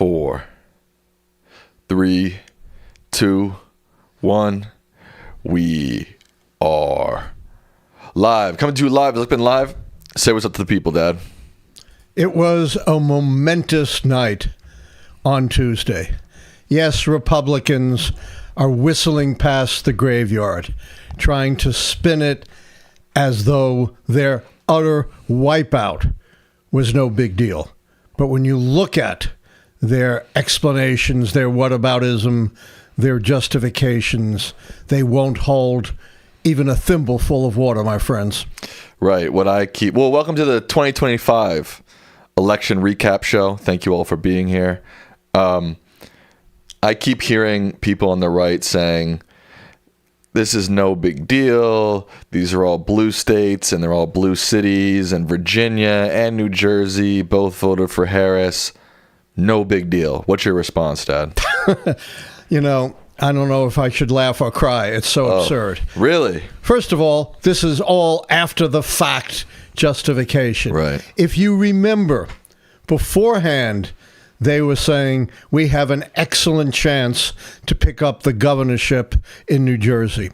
4, 3, 2, 1. We are live. Coming to you live. Lichtman live. Say what's up to the people, Dad. It was a momentous night on Tuesday. Yes, Republicans are whistling past the graveyard, trying to spin it as though their utter wipeout was no big deal. But when you look at their explanations, their whataboutism, their justifications, they won't hold even a thimbleful of water, my friends. Right. Well, welcome to the 2025 election recap show. Thank you all for being here. I keep hearing people on the right saying, this is no big deal. These are all blue states and they're all blue cities, and Virginia and New Jersey both voted for Harris. No big deal. What's your response, Dad? You know, I don't know if I should laugh or cry. It's so absurd. Really? First of all, this is all after the fact justification. Right. If you remember, beforehand, they were saying we have an excellent chance to pick up the governorship in New Jersey.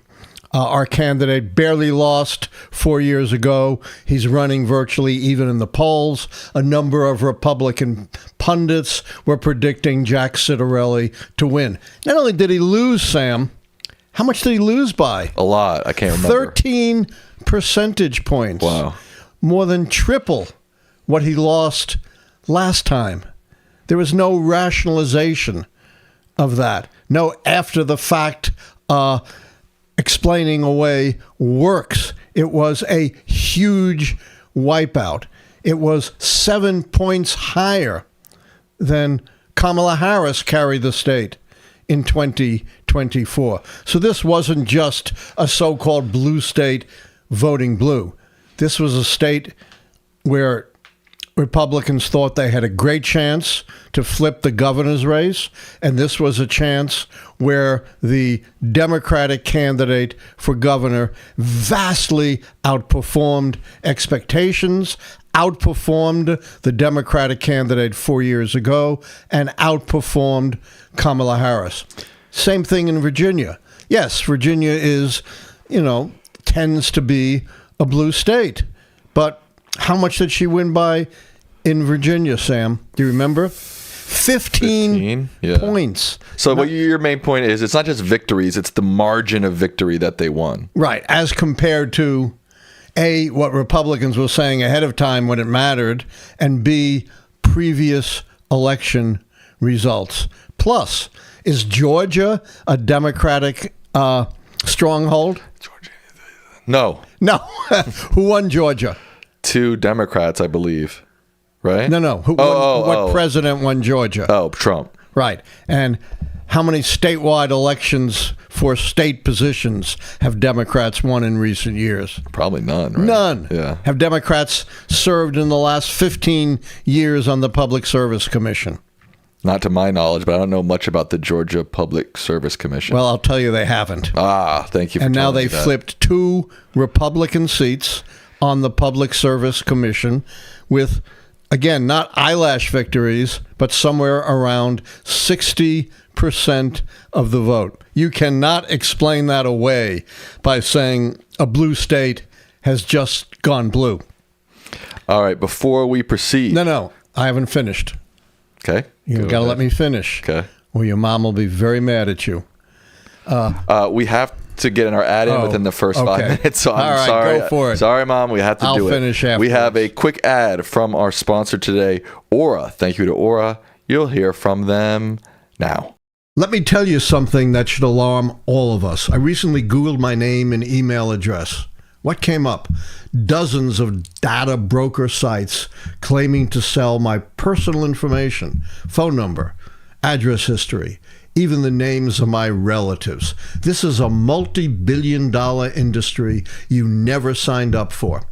Our candidate barely lost 4 years ago. He's running virtually even in the polls. A number of Republican pundits were predicting Jack Ciattarelli to win. Not only did he lose, Sam, how much did he lose by? A lot. I can't remember. 13 percentage points. Wow. More than triple what he lost last time. There was no rationalization of that. No after the fact explaining away works. It was a huge wipeout. It was 7 points higher than Kamala Harris carried the state in 2024. So this wasn't just a so-called blue state voting blue. This was a state where Republicans thought they had a great chance to flip the governor's race, and this was a chance where the Democratic candidate for governor vastly outperformed expectations, outperformed the Democratic candidate 4 years ago, and outperformed Kamala Harris. Same thing in Virginia. Yes, Virginia is, tends to be a blue state, but how much did she win by in Virginia, Sam? Do you remember? 15 points. So what your main point is, it's not just victories, it's the margin of victory that they won. Right, as compared to, A, what Republicans were saying ahead of time when it mattered, and B, previous election results. Plus, is Georgia a Democratic stronghold? No. Who won Georgia? 2 Democrats, I believe, right? No. What president won Georgia? Oh, Trump. Right. And how many statewide elections for state positions have Democrats won in recent years? Probably none, right? None. Yeah. Have Democrats served in the last 15 years on the Public Service Commission? Not to my knowledge, but I don't know much about the Georgia Public Service Commission. Well, I'll tell you they haven't. Thank you for And now telling me they that. flipped 2 Republican seats on the Public Service Commission with, again, not eyelash victories, but somewhere around 60% of the vote. You cannot explain that away by saying a blue state has just gone blue. All right, before we proceed. No, I haven't finished. Okay. You've got to let me finish. Okay. Or your mom will be very mad at you. We have to get in our ad in within the first 5 minutes, so I'm sorry. Go for it. Sorry, Mom, we have to do it. I'll finish afterwards. We have a quick ad from our sponsor today, Aura. Thank you to Aura. You'll hear from them now. Let me tell you something that should alarm all of us. I recently Googled my name and email address. What came up? Dozens of data broker sites claiming to sell my personal information, phone number, address history, even the names of my relatives. This is a multi-billion-dollar industry you never signed up for.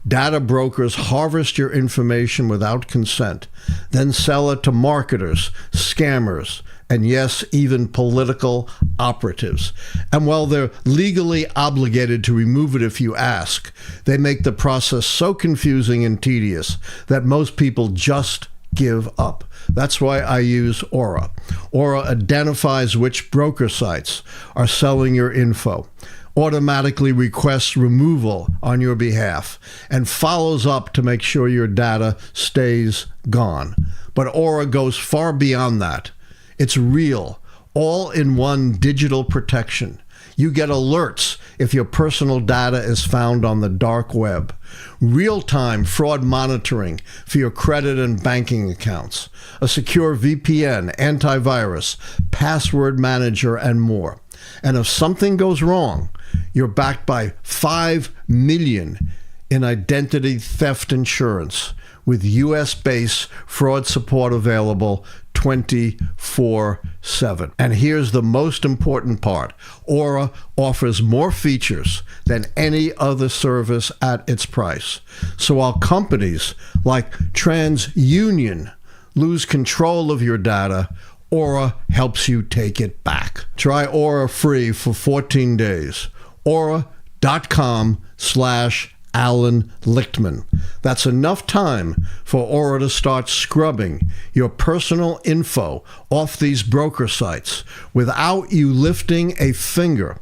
Data brokers harvest your information without consent, then sell it to marketers, scammers, and yes, even political operatives. And while they're legally obligated to remove it if you ask, they make the process so confusing and tedious that most people just give up. That's why I use Aura. Aura identifies which broker sites are selling your info, automatically requests removal on your behalf, and follows up to make sure your data stays gone. But Aura goes far beyond that. It's real, all-in-one digital protection. You get alerts if your personal data is found on the dark web. Real-time fraud monitoring for your credit and banking accounts. A secure VPN, antivirus, password manager, and more. And if something goes wrong, you're backed by $5 million in identity theft insurance with U.S.-based fraud support available 24/7. And here's the most important part. Aura offers more features than any other service at its price. So while companies like TransUnion lose control of your data, Aura helps you take it back. Try Aura free for 14 days. Aura.com/Alan Lichtman. That's enough time for Aura to start scrubbing your personal info off these broker sites without you lifting a finger.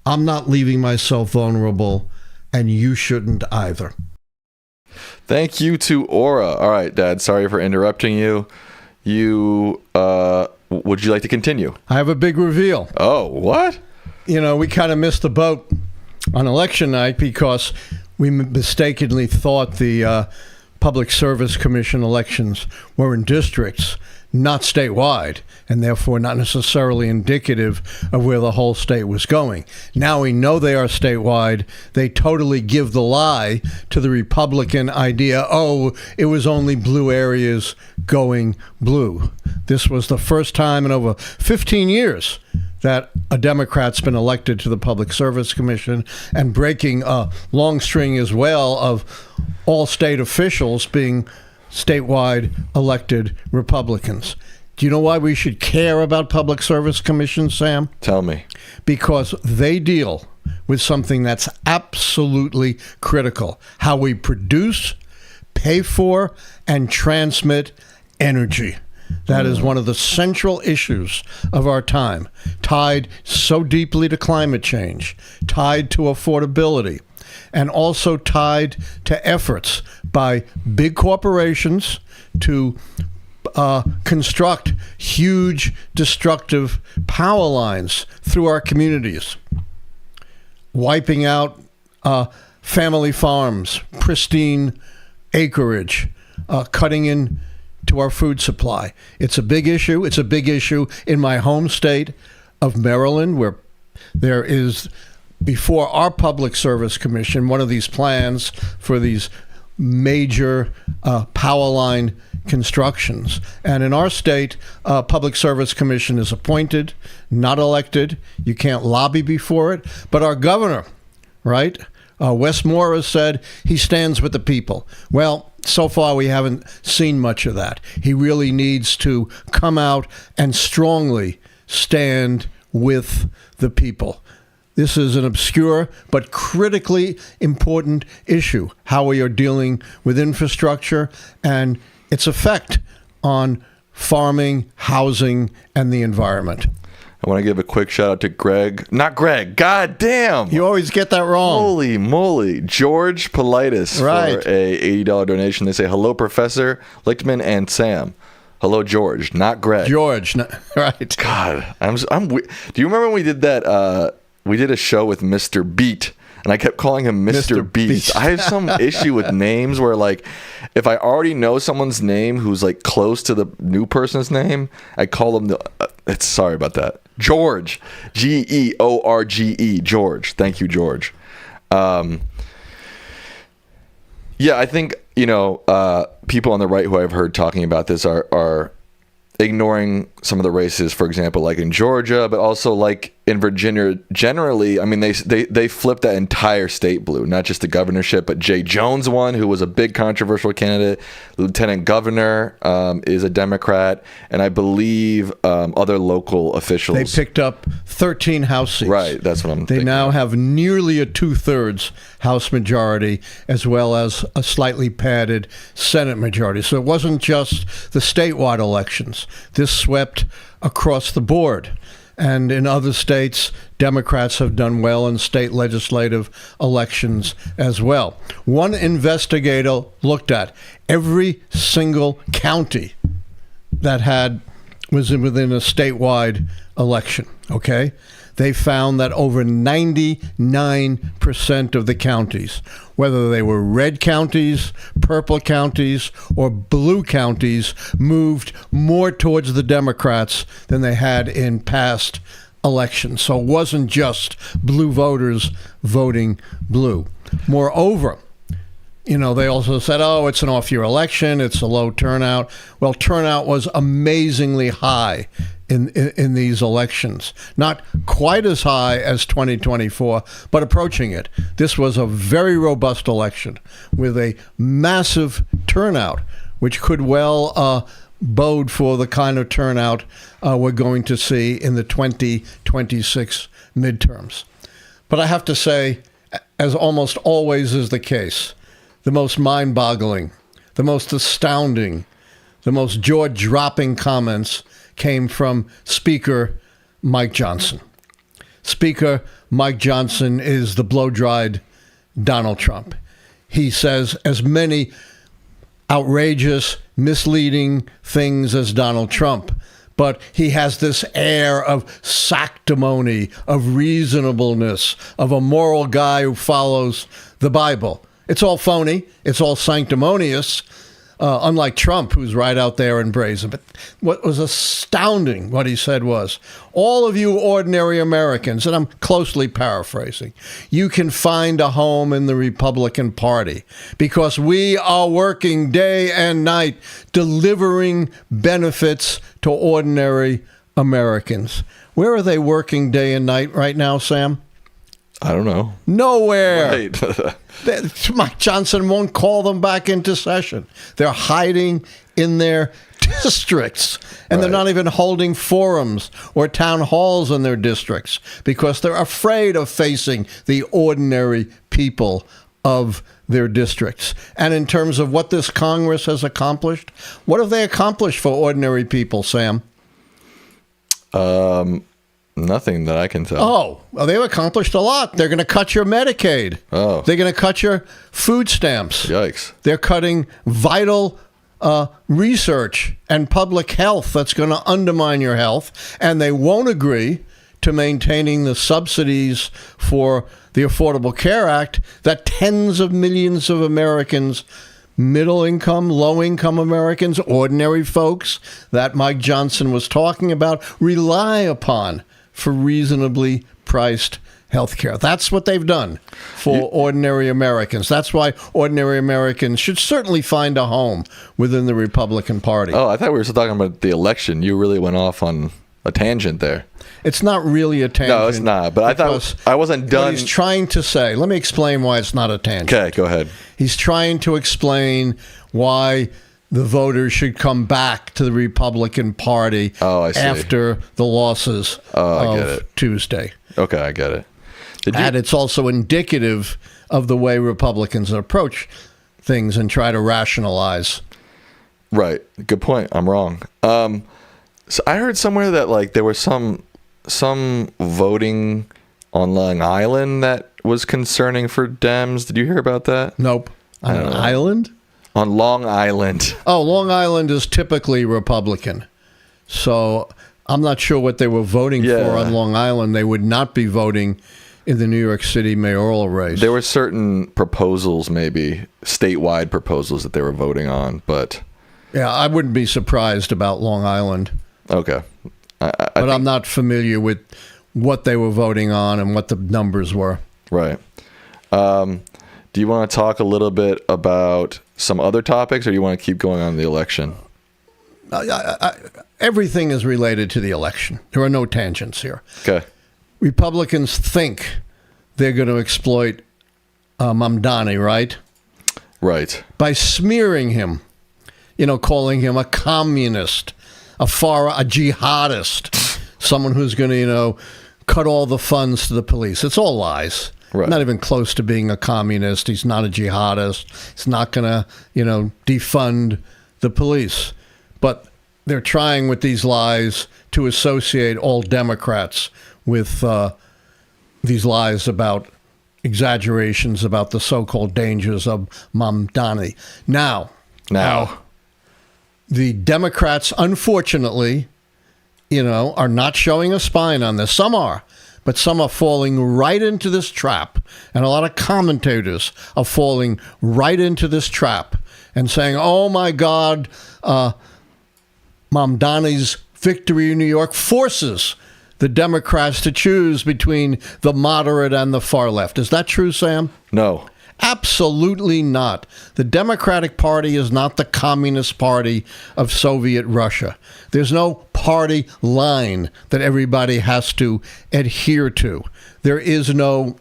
I'm not leaving myself vulnerable, and you shouldn't either. Thank you to Aura. All right, Dad, sorry for interrupting you. Would you like to continue? I have a big reveal. Oh, what? You know, we kind of missed the boat on election night because we mistakenly thought the Public Service Commission elections were in districts, not statewide, and therefore not necessarily indicative of where the whole state was going. Now we know they are statewide. They totally give the lie to the Republican idea, oh, it was only blue areas going blue. This was the first time in over 15 years that a Democrat's been elected to the Public Service Commission, and breaking a long string as well of all state officials being statewide elected Republicans. Do you know why we should care about Public Service Commission, Sam? Tell me. Because they deal with something that's absolutely critical: how we produce, pay for, and transmit energy. That is one of the central issues of our time, tied so deeply to climate change, tied to affordability, and also tied to efforts by big corporations to construct huge destructive power lines through our communities, wiping out family farms, pristine acreage, cutting in to our food supply. It's a big issue. It's a big issue in my home state of Maryland, where there is, before our Public Service Commission, one of these plans for these major power line constructions. And in our state, Public Service Commission is appointed, not elected. You can't lobby before it. But our governor, right, Wes Moore, has said he stands with the people. Well, so far we haven't seen much of that. He really needs to come out and strongly stand with the people. This is an obscure but critically important issue, how we are dealing with infrastructure and its effect on farming, housing, and the environment. I want to give a quick shout out to Greg. Not Greg. God damn. You always get that wrong. Holy moly. George Politis, right, for a $80 donation. They say, hello, Professor Lichtman and Sam. Hello, George, not Greg. George, right. God, do you remember when we did that? We did a show with Mr. Beat, and I kept calling him Mr. Beast. I have some issue with names where, like, if I already know someone's name who's, like, close to the new person's name, I call them sorry about that. George. George. George. Thank you, George. Yeah, I think, people on the right who I've heard talking about this are ignoring some of the races, for example, like in Georgia, but also like in Virginia, generally, I mean, they flipped that entire state blue, not just the governorship, but Jay Jones won, who was a big controversial candidate. Lieutenant governor is a Democrat, and I believe other local officials. They picked up 13 House seats. Right, that's what I'm thinking. They now have nearly a 2/3 House majority, as well as a slightly padded Senate majority. So it wasn't just the statewide elections. This swept across the board. And in other states, Democrats have done well in state legislative elections as well. One investigator looked at every single county that was within a statewide election, okay? They found that over 99% of the counties, whether they were red counties, purple counties, or blue counties, moved more towards the Democrats than they had in past elections. So it wasn't just blue voters voting blue. Moreover, they also said, it's an off-year election, it's a low turnout. Well, turnout was amazingly high in these elections. Not quite as high as 2024, but approaching it. This was a very robust election with a massive turnout, which could well bode for the kind of turnout we're going to see in the 2026 midterms. But I have to say, as almost always is the case, the most mind-boggling, the most astounding, the most jaw-dropping comments came from Speaker Mike Johnson. Speaker Mike Johnson is the blow-dried Donald Trump. He says as many outrageous, misleading things as Donald Trump, but he has this air of sanctimony, of reasonableness, of a moral guy who follows the Bible. It's all phony. It's all sanctimonious. Unlike Trump, who's right out there and brazen. But what was astounding, what he said was, all of you ordinary Americans, and I'm closely paraphrasing, you can find a home in the Republican Party because we are working day and night delivering benefits to ordinary Americans. Where are they working day and night right now, Sam? I don't know. Nowhere. Right. Mike Johnson won't call them back into session. They're hiding in their districts, and they're not even holding forums or town halls in their districts because they're afraid of facing the ordinary people of their districts. And in terms of what this Congress has accomplished, what have they accomplished for ordinary people, Sam? Nothing that I can tell. Oh, well, they've accomplished a lot. They're going to cut your Medicaid. Oh. They're going to cut your food stamps. Yikes. They're cutting vital research and public health that's going to undermine your health. And they won't agree to maintaining the subsidies for the Affordable Care Act that tens of millions of Americans, middle-income, low-income Americans, ordinary folks that Mike Johnson was talking about, rely upon for reasonably priced health care. That's what they've done for ordinary Americans. That's why ordinary Americans should certainly find a home within the Republican Party. Oh, I thought we were still talking about the election. You really went off on a tangent there. It's not really a tangent. No, it's not. But I thought I wasn't done. What he's trying to say, let me explain why it's not a tangent. Okay, go ahead. He's trying to explain why the voters should come back to the Republican Party after the losses of Tuesday. Okay, I get it. And it's also indicative of the way Republicans approach things and try to rationalize. Right. Good point. I'm wrong. So I heard somewhere that there was some voting on Long Island that was concerning for Dems. Did you hear about that? Nope. On an island? On Long Island. Oh, Long Island is typically Republican. So I'm not sure what they were voting for on Long Island. They would not be voting in the New York City mayoral race. There were certain proposals, maybe statewide proposals that they were voting on, but... Yeah, I wouldn't be surprised about Long Island. Okay. But I'm not familiar with what they were voting on and what the numbers were. Right. Do you want to talk a little bit about some other topics, or do you want to keep going on the election? Everything is related to the election. There are no tangents here. Okay. Republicans think they're going to exploit Mamdani, right? Right. By smearing him, calling him a communist, a jihadist, someone who's going to, cut all the funds to the police. It's all lies. Right. Not even close to being a communist. He's not a jihadist. He's not going to, defund the police. But they're trying with these lies to associate all Democrats with these lies about exaggerations about the so-called dangers of Mamdani. Now, the Democrats, unfortunately, are not showing a spine on this. Some are, but some are falling right into this trap. And a lot of commentators are falling right into this trap and saying, oh, my God, Mamdani's victory in New York forces the Democrats to choose between the moderate and the far left. Is that true, Sam? No. Absolutely not. The Democratic Party is not the Communist Party of Soviet Russia. There's no party line that everybody has to adhere to. There is no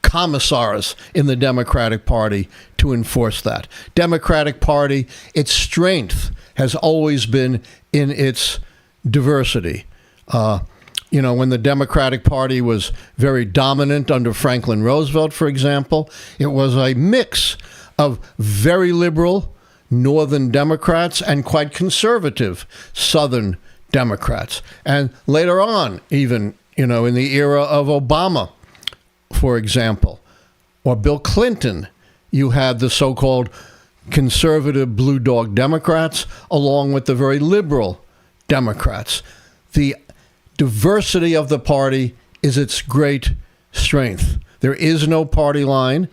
commissars in the Democratic Party to enforce that. Democratic Party, its strength has always been in its diversity. When the Democratic Party was very dominant under Franklin Roosevelt, for example, it was a mix of very liberal Northern Democrats and quite conservative Southern Democrats. And later on, even, in the era of Obama, for example, or Bill Clinton, you had the so-called conservative Blue Dog Democrats along with the very liberal Democrats. The diversity of the party is its great strength. There is no party line.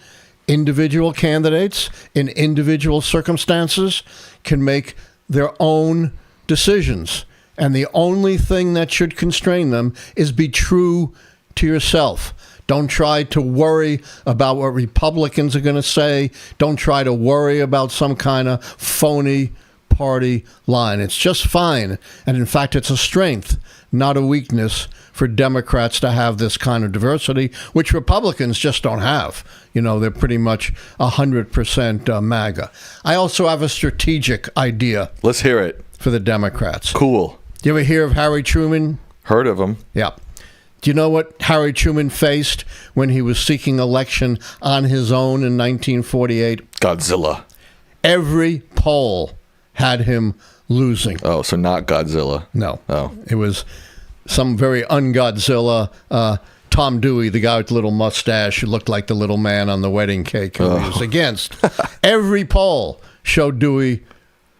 Individual candidates in individual circumstances can make their own decisions. And the only thing that should constrain them is be true to yourself. Don't try to worry about what Republicans are going to say. Don't try to worry about some kind of phony party line. It's just fine. And in fact, it's a strength, not a weakness, for Democrats to have this kind of diversity, which Republicans just don't have. They're pretty much 100% MAGA. I also have a strategic idea. Let's hear it. For the Democrats. Cool. Do you ever hear of Harry Truman? Heard of him. Yeah. Do you know what Harry Truman faced when he was seeking election on his own in 1948? Godzilla. Every poll had him losing. Oh, so not Godzilla. No. Oh. It was some very un-Godzilla, Tom Dewey, the guy with the little mustache who looked like the little man on the wedding cake who he was against. Every poll showed Dewey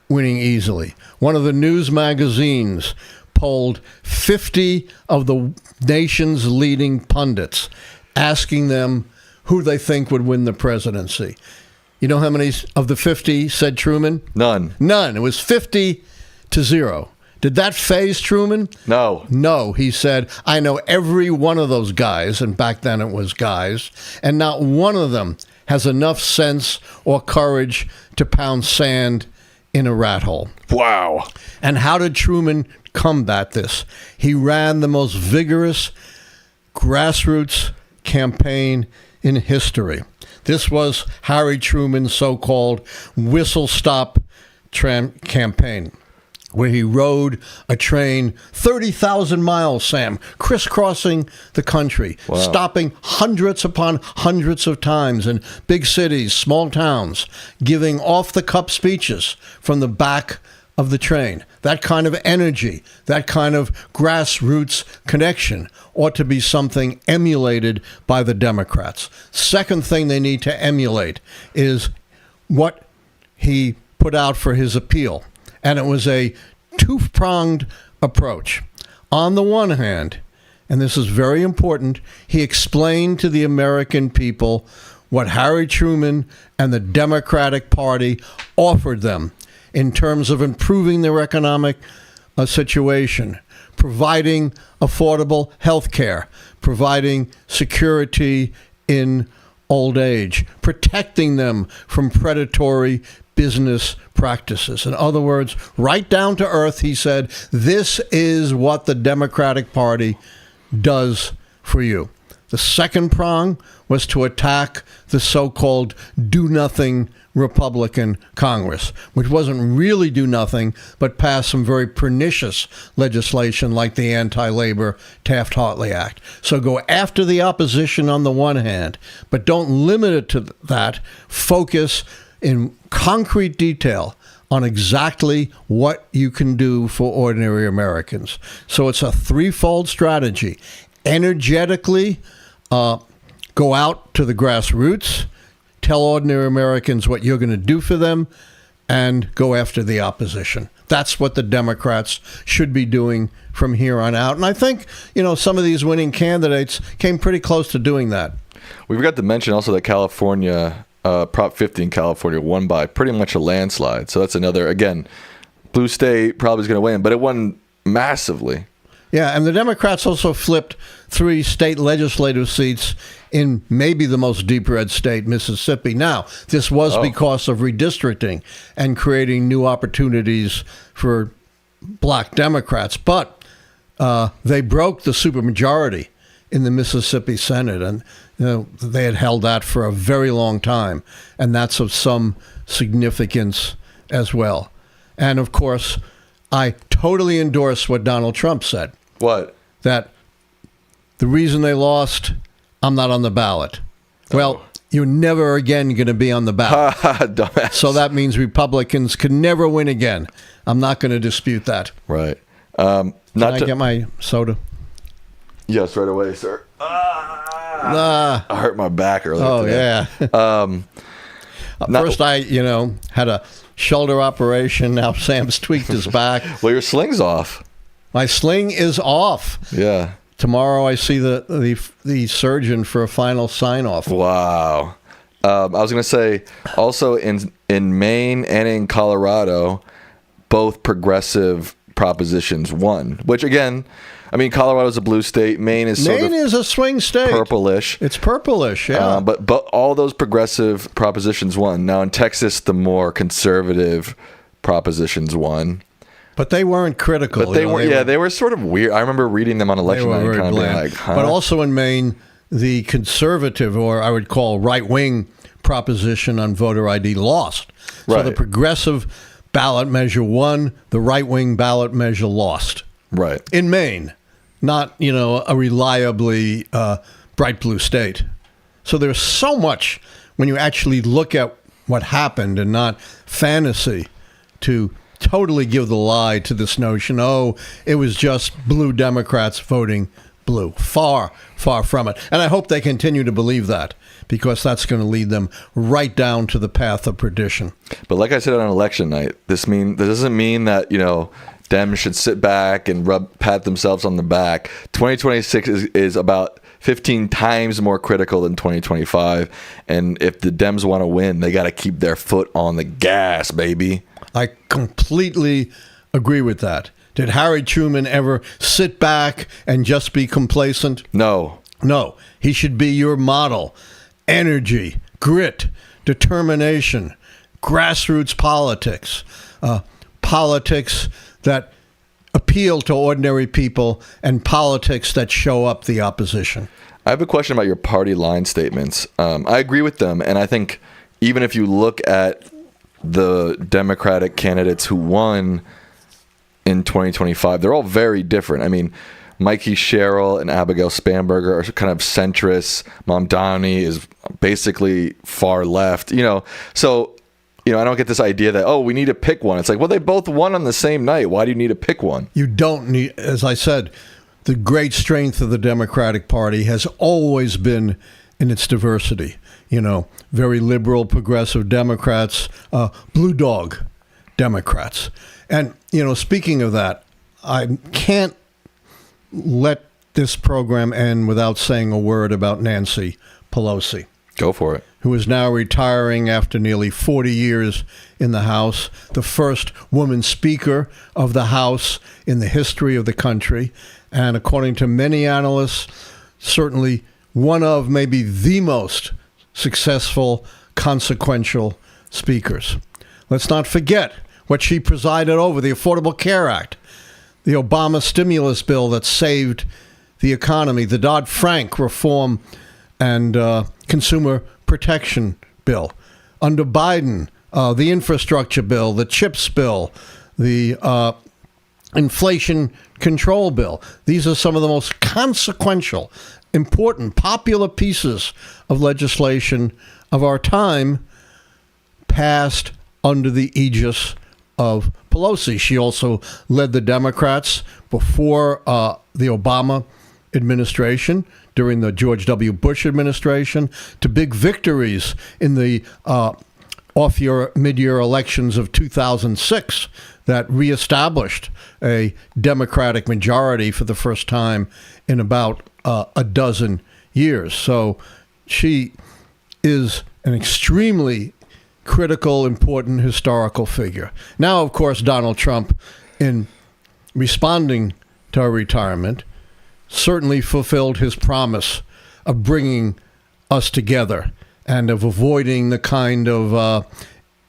winning easily. One of the news magazines polled 50 of the nation's leading pundits, asking them who they think would win the presidency. You know how many of the 50 said Truman? None. None. It was 50-0. Did that faze Truman? No. No, he said, I know every one of those guys, and back then it was guys, and not one of them has enough sense or courage to pound sand in a rat hole. Wow. And how did Truman combat this? He ran the most vigorous grassroots campaign in history. This was Harry Truman's so-called whistle-stop campaign, where he rode a train 30,000 miles, Sam, crisscrossing the country, stopping hundreds upon hundreds of times in big cities, small towns, giving off-the-cuff speeches from the back of the train. That kind of energy, that kind of grassroots connection ought to be something emulated by the Democrats. Second thing they need to emulate is what he put out for his appeal. And it was a two-pronged approach. On the one hand, and this is very important, he explained to the American people what Harry Truman and the Democratic Party offered them in terms of improving their economic situation, providing affordable health care, providing security in old age, protecting them from predatory business practices. In other words, right down to earth, he said, this is what the Democratic Party does for you. The second prong was to attack the so-called do-nothing Republican Congress, which wasn't really do nothing, but passed some very pernicious legislation like the Anti-Labor Taft-Hartley Act. So go after the opposition on the one hand, but don't limit it to that. Focus in concrete detail on exactly what you can do for ordinary Americans. So it's a threefold strategy. Energetically, go out to the grassroots, tell ordinary Americans what you're going to do for them, and go after the opposition. That's what the Democrats should be doing from here on out. And I think, some of these winning candidates came pretty close to doing that. We forgot to mention also that California, Prop 50 in California won by pretty much a landslide. So that's another, again, blue state probably is going to win, but it won massively. Yeah, and the Democrats also flipped 3 state legislative seats in maybe the most deep red state, Mississippi. Now, this was because of redistricting and creating new opportunities for black Democrats, but they broke the supermajority in the Mississippi Senate, and they had held that for a very long time, and that's of some significance as well. And of course, I totally endorse what Donald Trump said. What? That the reason they lost, I'm not on the ballot. Well, you're never again going to be on the ballot. Dumbass. So that means Republicans can never win again. I'm not going to dispute that. Right. Can I get my soda? Yes, right away, sir. I hurt my back earlier today. First, I had a shoulder operation. Now Sam's tweaked his back. Well, your sling's off. My sling is off. Yeah. Tomorrow I see the surgeon for a final sign-off. Wow. I was going to say, also in Maine and in Colorado, both progressive propositions won. Which, again, Colorado's a blue state. Maine is a swing state. Purplish. It's purplish, yeah. But all those progressive propositions won. Now, in Texas, the more conservative propositions won. But they weren't critical. But they were sort of weird. I remember reading them on election night and kind of being like, huh? But also in Maine, the conservative, or I would call right-wing proposition on voter ID lost. So Right. the progressive ballot measure won, the right-wing ballot measure lost. Right. In Maine, not, a reliably bright blue state. So there's so much when you actually look at what happened and not fantasy to totally give the lie to this notion, it was just blue Democrats voting blue. Far, far from it. And I hope they continue to believe that, because that's going to lead them right down to the path of perdition. But like I said on election night, this doesn't mean that, Dems should sit back and pat themselves on the back. 2026 is about 15 times more critical than 2025. And if the Dems want to win, they got to keep their foot on the gas, baby. I completely agree with that. Did Harry Truman ever sit back and just be complacent? No. No. He should be your model. Energy, grit, determination, grassroots politics, politics that appeal to ordinary people, and politics that show up the opposition. I have a question about your party line statements. I agree with them, and I think even if you look at the Democratic candidates who won in 2025, they're all very different. Mikie Sherrill and Abigail Spanberger are kind of centrist. Mamdani is basically far left. So I don't get this idea that, we need to pick one. It's like, well, they both won on the same night. Why do you need to pick one? You don't need, as I said, the great strength of the Democratic Party has always been in its diversity. Very liberal, progressive Democrats, blue dog Democrats. And, speaking of that, I can't let this program end without saying a word about Nancy Pelosi. Go for it. Who is now retiring after nearly 40 years in the House, the first woman Speaker of the House in the history of the country, and according to many analysts, certainly one of maybe the most successful, consequential speakers. Let's not forget what she presided over, the Affordable Care Act, the Obama stimulus bill that saved the economy, the Dodd-Frank reform and consumer protection bill. Under Biden, the infrastructure bill, the CHIPS bill, the inflation control bill. These are some of the most consequential, important, popular pieces of legislation of our time passed under the aegis of Pelosi. She also led the Democrats before the Obama administration, during the George W. Bush administration, to big victories in the off-year, mid-year elections of 2006 that reestablished a Democratic majority for the first time in about a dozen years. So she is an extremely critical, important historical figure. Now, of course, Donald Trump, in responding to her retirement, certainly fulfilled his promise of bringing us together and of avoiding the kind of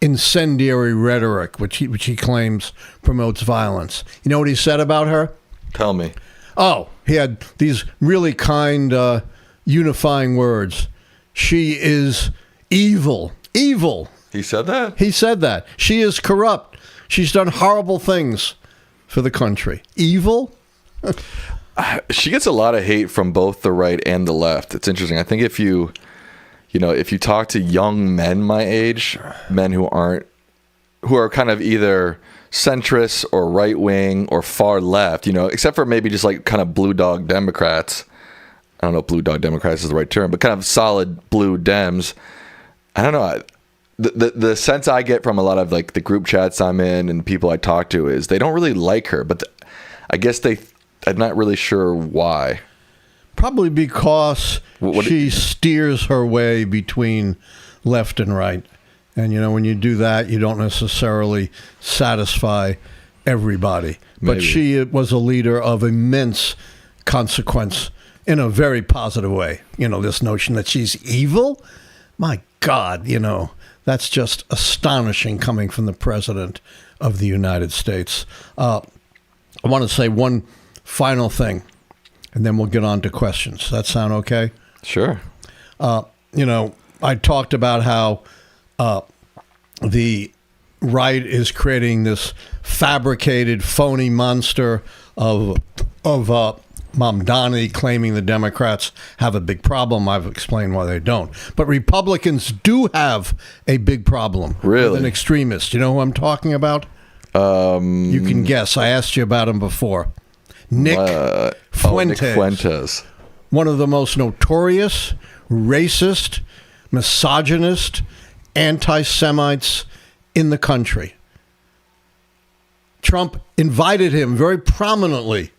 incendiary rhetoric which he claims promotes violence. You know what he said about her? Tell me. Oh, he had these really kind, unifying words. She is evil. Evil. He said that? He said that. She is corrupt. She's done horrible things for the country. Evil? She gets a lot of hate from both the right and the left. It's interesting. I think if you talk to young men my age, men who are kind of either centrist or right wing or far left, except for maybe just like kind of blue dog Democrats. I don't know if blue dog Democrats is the right term, but kind of solid blue Dems. I don't know. The sense I get from a lot of like the group chats I'm in and people I talk to is they don't really like her, but I guess I'm not really sure why. Probably because she steers her way between left and right. And, when you do that, you don't necessarily satisfy everybody. Maybe. But she was a leader of immense consequence in a very positive way. This notion that she's evil, my God, that's just astonishing coming from the President of the United States. I want to say one final thing, and then we'll get on to questions. Does that sound okay? Sure. I talked about how the right is creating this fabricated, phony monster of Mamdani, claiming the Democrats have a big problem. I've explained why they don't. But Republicans do have a big problem with an extremist. You know who I'm talking about? You can guess. I asked you about him before. Nick Fuentes. Nick Fuentes. One of the most notorious, racist, misogynist, anti-Semites in the country. Trump invited him very prominently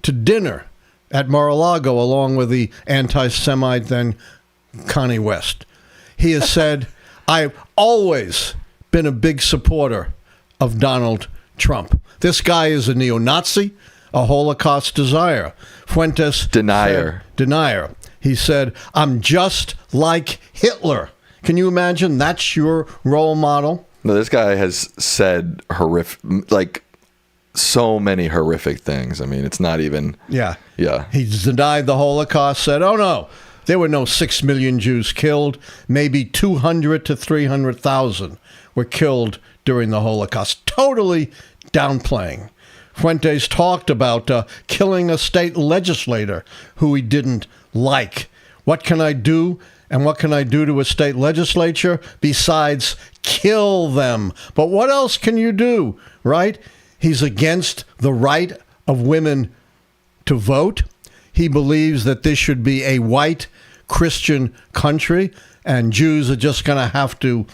to dinner at Mar-a-Lago along with the anti-Semite then Kanye West. He has said, I've always been a big supporter of Donald Trump. This guy is a neo-Nazi, a Holocaust denier. Fuentes denier. He said, I'm just like Hitler. Can you imagine that's your role model? No, this guy has said so many horrific things. I mean, it's not even... Yeah. Yeah. He's denied the Holocaust, said, oh no, there were no 6 million Jews killed. Maybe 200 to 300,000 were killed during the Holocaust. Totally downplaying. Fuentes talked about killing a state legislator who he didn't like. What can I do? And what can I do to a state legislature besides kill them? But what else can you do, right? He's against the right of women to vote. He believes that this should be a white Christian country, and Jews are just going to have to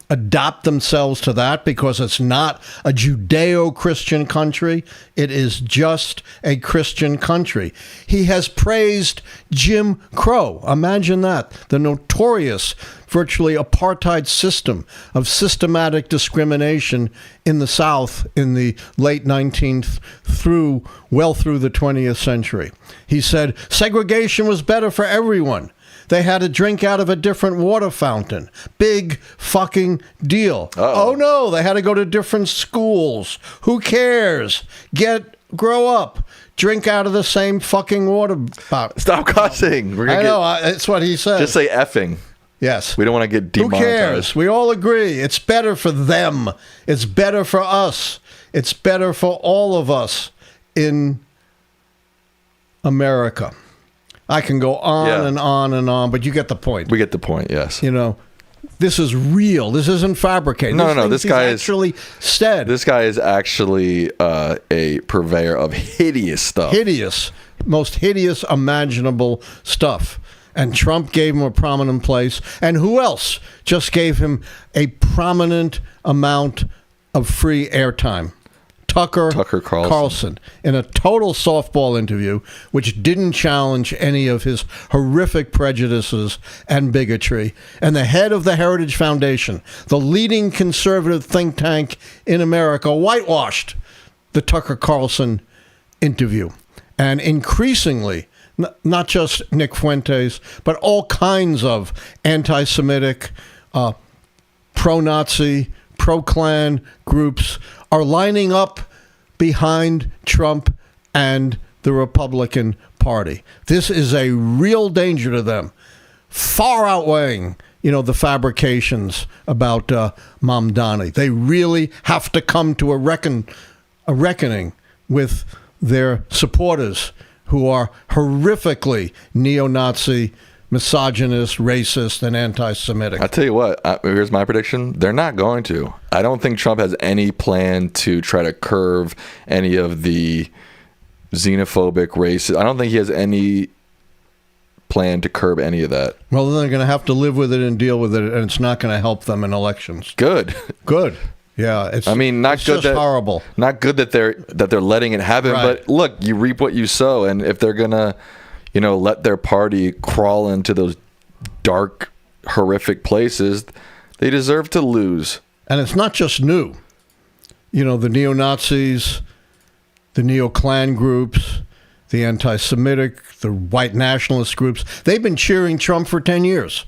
adapt themselves to that because it's not a Judeo-Christian country. It is just a Christian country. He has praised Jim Crow. Imagine that. The notorious, virtually apartheid system of systematic discrimination in the South in the late 19th through the 20th century. He said segregation was better for everyone. They had to drink out of a different water fountain. Big fucking deal. Uh-oh. Oh, no, they had to go to different schools. Who cares? Get grow up. Drink out of the same fucking water bottle. Stop cussing. We're I know. That's what he said. Just say effing. Yes. We don't want to get Who demonetized. cares? We all agree. It's better for them. It's better for us. It's better for all of us in America. I can go on and on and on, but you get the point. We get the point, yes. You know, this is real. This isn't fabricated. No. This guy is actually said. This guy is actually a purveyor of hideous stuff. Hideous. Most hideous imaginable stuff. And Trump gave him a prominent place. And who else just gave him a prominent amount of free airtime? Tucker Carlson in a total softball interview, which didn't challenge any of his horrific prejudices and bigotry. And the head of the Heritage Foundation, the leading conservative think tank in America, whitewashed the Tucker Carlson interview. And increasingly, not just Nick Fuentes, but all kinds of anti-Semitic, pro-Nazi, pro-Klan groups are lining up behind Trump and the Republican Party. This is a real danger to them, far outweighing, the fabrications about Mamdani. They really have to come to a reckoning with their supporters who are horrifically neo-Nazi, misogynist, racist, and anti-Semitic. I'll tell you what, here's my prediction. They're not going to. I don't think Trump has any plan to try to curve any of the xenophobic racist. I don't think he has any plan to curb any of that. Well, then they're going to have to live with it and deal with it, and it's not going to help them in elections. Good. Yeah, it's just horrible. Not good that they're letting it happen, right. But look, you reap what you sow, and if they're gonna, let their party crawl into those dark, horrific places, they deserve to lose. And it's not just new. The neo-Nazis, the neo-Klan groups, the anti-Semitic, the white nationalist groups, they've been cheering Trump for 10 years.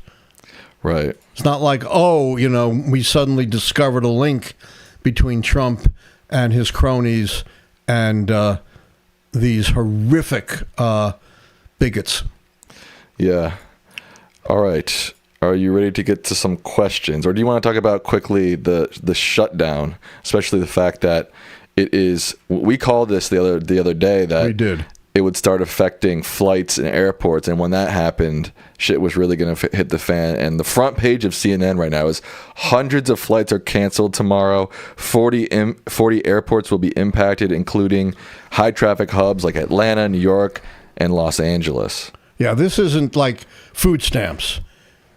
Right. It's not like, we suddenly discovered a link between Trump and his cronies and these horrific bigots. Yeah. All right. Are you ready to get to some questions? Or do you want to talk about quickly the shutdown, especially the fact that it is, we called this the other day that we did. It would start affecting flights and airports, and when that happened, shit was really going to hit the fan. And the front page of CNN right now is hundreds of flights are canceled tomorrow. 40 airports will be impacted, including high traffic hubs like Atlanta, New York, and Los Angeles. Yeah, this isn't like food stamps,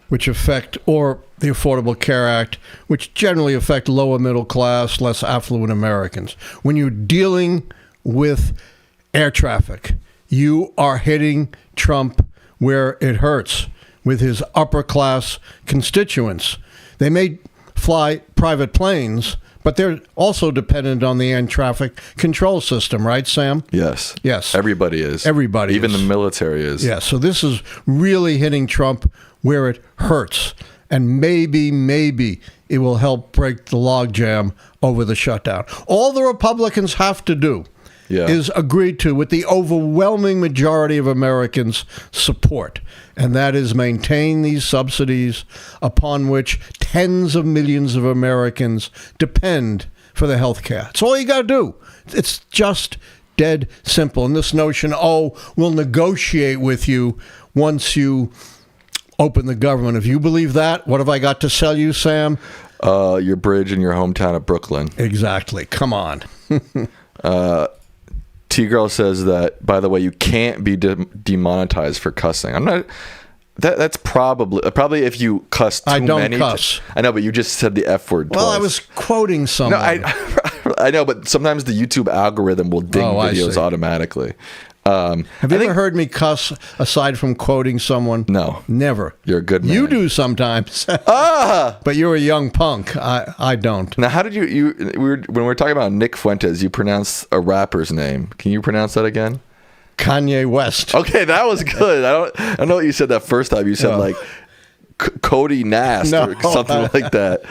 which affect, or the Affordable Care Act, which generally affect lower middle class, less affluent Americans. When you're dealing with air traffic, you are hitting Trump where it hurts with his upper class constituents. They may fly private planes, but they're also dependent on the air traffic control system, right, Sam? Yes. Everybody is. Even the military is. Yeah, so this is really hitting Trump where it hurts. And maybe it will help break the logjam over the shutdown. All the Republicans have to do is agreed to with the overwhelming majority of Americans' support, and that is maintain these subsidies upon which tens of millions of Americans depend for their health care. That's all you got to do. It's just dead simple. And this notion, we'll negotiate with you once you open the government. If you believe that, what have I got to sell you, Sam? Your bridge in your hometown of Brooklyn. Exactly. Come on. T-Girl says that, by the way, you can't be demonetized for cussing. I'm not. That's probably if you cuss too many. I don't cuss. I know, but you just said the F word twice. Well, I was quoting someone. No, I know, but sometimes the YouTube algorithm will ding videos automatically. Have you ever heard me cuss aside from quoting someone? No. Never. You're a good man. You do sometimes. But you're a young punk. I don't. Now, how did when we were talking about Nick Fuentes, you pronounced a rapper's name. Can you pronounce that again? Kanye West. Okay, that was good. I don't know what you said that first time. You said like Cody Nast or something like that.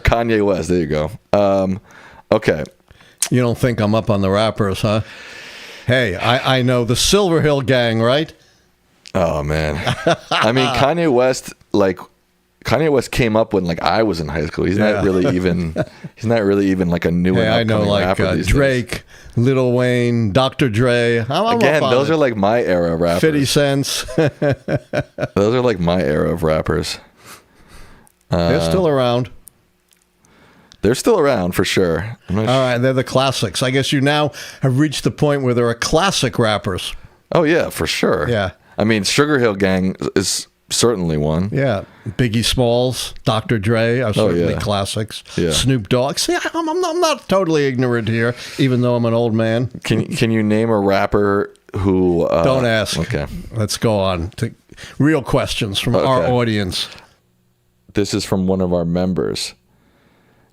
Kanye West. There you go. Okay. You don't think I'm up on the rappers, huh? Hey, I know the Silver Hill Gang, right? Oh man, I mean Kanye West came up when like I was in high school. He's not really even like a new. Hey, I know like Drake, days. Lil Wayne, Dr. Dre. Again, those are like my era of rappers. 50 Cents. Those are like my era of rappers. They're still around. They're still around for sure. All right, they're the classics. I guess you now have reached the point where there are classic rappers. Oh yeah, for sure. Yeah. I mean, Sugar Hill Gang is certainly one. Yeah. Biggie Smalls, Dr. Dre are certainly classics. Yeah. Snoop Dogg. See, I'm not totally ignorant here, even though I'm an old man. Can you name a rapper who... Don't ask. Okay. Let's go on to real questions from our audience. This is from one of our members.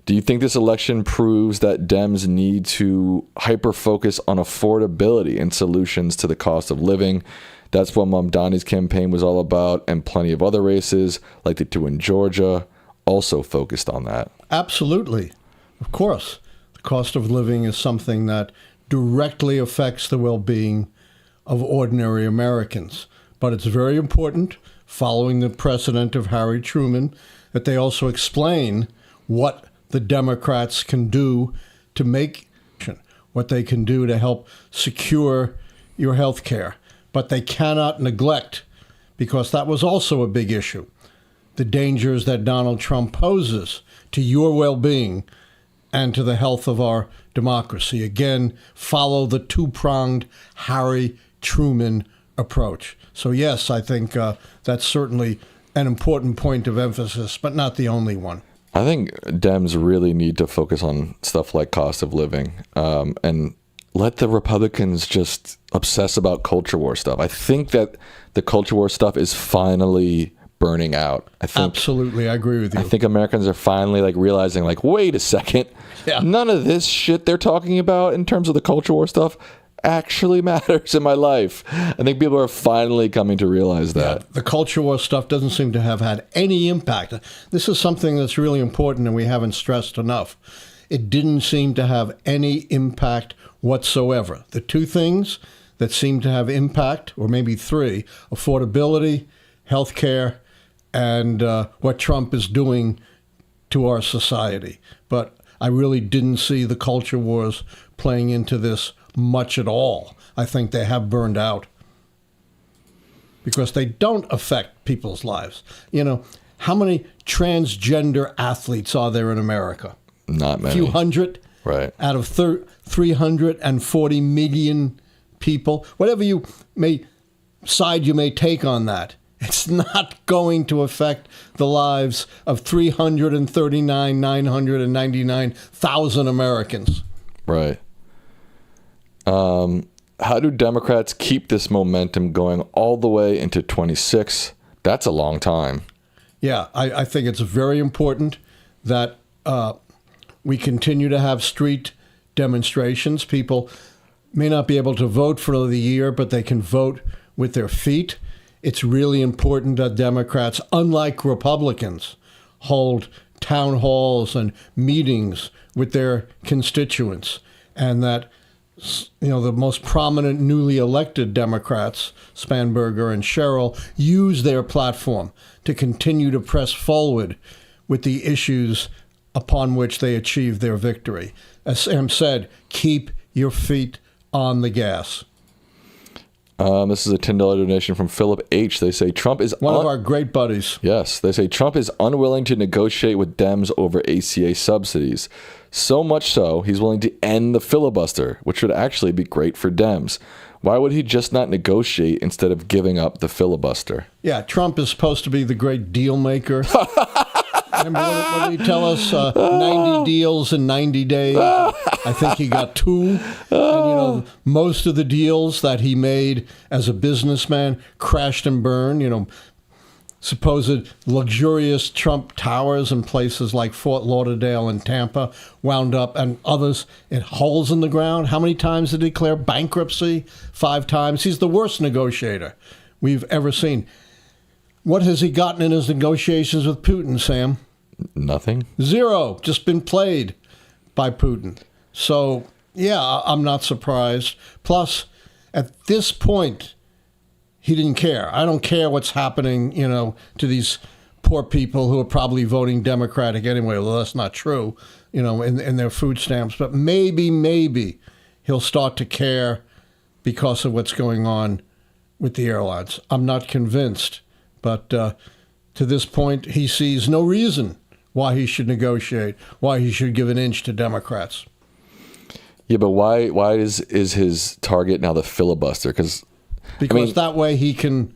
Do you think this election proves that Dems need to hyper-focus on affordability and solutions to the cost of living? That's what Mamdani's campaign was all about, and plenty of other races, like the two in Georgia, also focused on that. Absolutely. Of course. The cost of living is something that directly affects the well-being of ordinary Americans. But it's very important, following the precedent of Harry Truman, that they also explain what the Democrats can do to make, what they can do to help secure your health care. But they cannot neglect, because that was also a big issue, the dangers that Donald Trump poses to your well-being and to the health of our democracy. Again, follow the two-pronged Harry Truman approach. So yes, I think that's certainly an important point of emphasis, but not the only one. I think Dems really need to focus on stuff like cost of living, and let the Republicans just obsess about culture war stuff. I think that the culture war stuff is finally burning out. Absolutely, I agree with you. I think Americans are finally like realizing, like, wait a second, none of this shit they're talking about in terms of the culture war stuff actually matters in my life. I think people are finally coming to realize that. Yeah, the culture war stuff doesn't seem to have had any impact. This is something that's really important and we haven't stressed enough. It didn't seem to have any impact whatsoever. The two things that seem to have impact, or maybe three: affordability, healthcare, and what Trump is doing to our society. But I really didn't see the culture wars playing into this much at all. I think they have burned out because they don't affect people's lives. You know, how many transgender athletes are there in America? Not many. A few hundred? Right. Out of 340 million people. Whatever side you may take on that, it's not going to affect the lives of 999,000 Americans. Right. How do Democrats keep this momentum going all the way into 26? That's a long time. Yeah, I think it's very important that we continue to have street demonstrations. People may not be able to vote for the year, but they can vote with their feet. It's really important that Democrats, unlike Republicans, hold town halls and meetings with their constituents, and that, you know, the most prominent newly elected Democrats, Spanberger and Sherrill, use their platform to continue to press forward with the issues upon which they achieved their victory. As Sam said, keep your feet on the gas. This is a $10 donation from Philip H. They say Trump is one of our great buddies. Yes, they say Trump is unwilling to negotiate with Dems over ACA subsidies. So much so, he's willing to end the filibuster, which would actually be great for Dems. Why would he just not negotiate instead of giving up the filibuster? Yeah, Trump is supposed to be the great deal maker. Remember what did he tell us? 90 deals in 90 days. I think he got 2. And, you know, most of the deals that he made as a businessman crashed and burned. You know, supposed luxurious Trump towers in places like Fort Lauderdale and Tampa wound up, and others in holes in the ground. How many times did he declare bankruptcy? 5 times. He's the worst negotiator we've ever seen. What has he gotten in his negotiations with Putin, Sam? Nothing. 0. Just been played by Putin. So Yeah, I'm not surprised. Plus, at this point, he didn't care. I don't care what's happening, to these poor people who are probably voting Democratic anyway, although that's not true, in their food stamps. But maybe he'll start to care because of what's going on with the airlines. I'm not convinced. But to this point, he sees no reason why he should negotiate, why he should give an inch to Democrats. Yeah, but why is his target now the filibuster? Because that way he can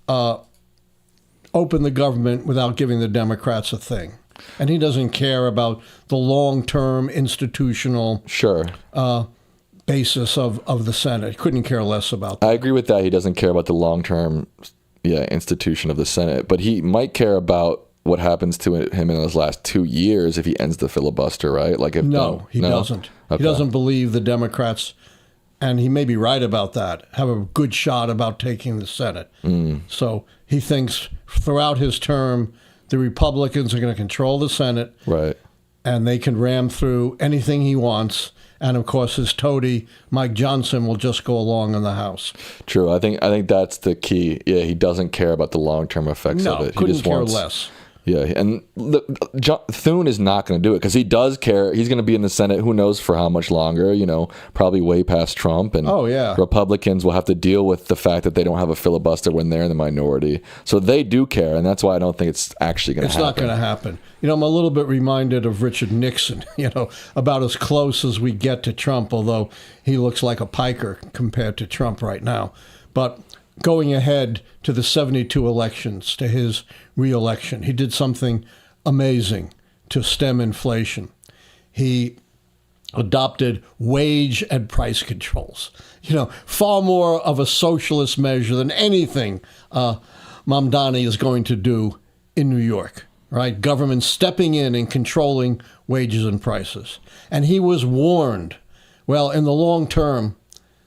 open the government without giving the Democrats a thing. And he doesn't care about the long-term institutional basis of the Senate. He couldn't care less about that. I agree with that. He doesn't care about the long-term institution of the Senate. But he might care about what happens to him in those last 2 years if he ends the filibuster, right? Like, he doesn't. Okay. He doesn't believe the Democrats, and he may be right about that, have a good shot about taking the Senate. So he thinks throughout his term, the Republicans are going to control the Senate, right? And they can ram through anything he wants. And of course, his toady, Mike Johnson, will just go along in the House. True. I think that's the key. Yeah, he doesn't care about the long-term effects of it. He couldn't just care wants less. Yeah, and Thune is not going to do it because he does care. He's going to be in the Senate, who knows for how much longer, probably way past Trump. And Republicans will have to deal with the fact that they don't have a filibuster when they're in the minority. So they do care, and that's why I don't think it's actually going to happen. It's not going to happen. I'm a little bit reminded of Richard Nixon, about as close as we get to Trump, although he looks like a piker compared to Trump right now. But going ahead to the 72 elections, to his re-election, he did something amazing to stem inflation. He adopted wage and price controls, far more of a socialist measure than anything Mamdani is going to do in New York, right? Government stepping in and controlling wages and prices. And he was warned, well, in the long term,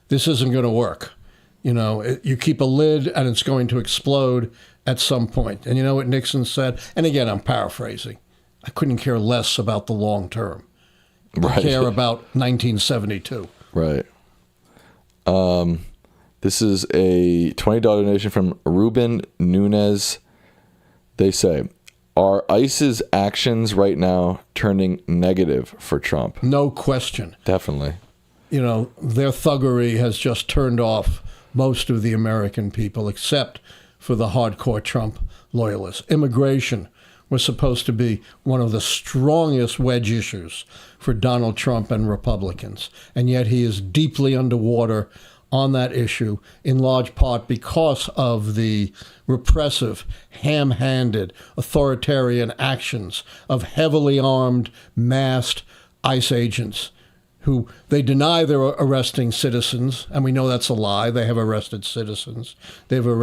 this isn't going to work. You keep a lid and it's going to explode at some point. And you know what Nixon said? And again, I'm paraphrasing. I couldn't care less about the long term. I care about 1972. Right. This is a $20 donation from Ruben Nunez. They say, are ICE's actions right now turning negative for Trump? No question. Definitely. Their thuggery has just turned off most of the American people, except for the hardcore Trump loyalists. Immigration was supposed to be one of the strongest wedge issues for Donald Trump and Republicans, and yet he is deeply underwater on that issue, in large part because of the repressive, ham-handed, authoritarian actions of heavily armed, masked ICE agents who they deny they're arresting citizens, and we know that's a lie. They have arrested citizens. They've arrested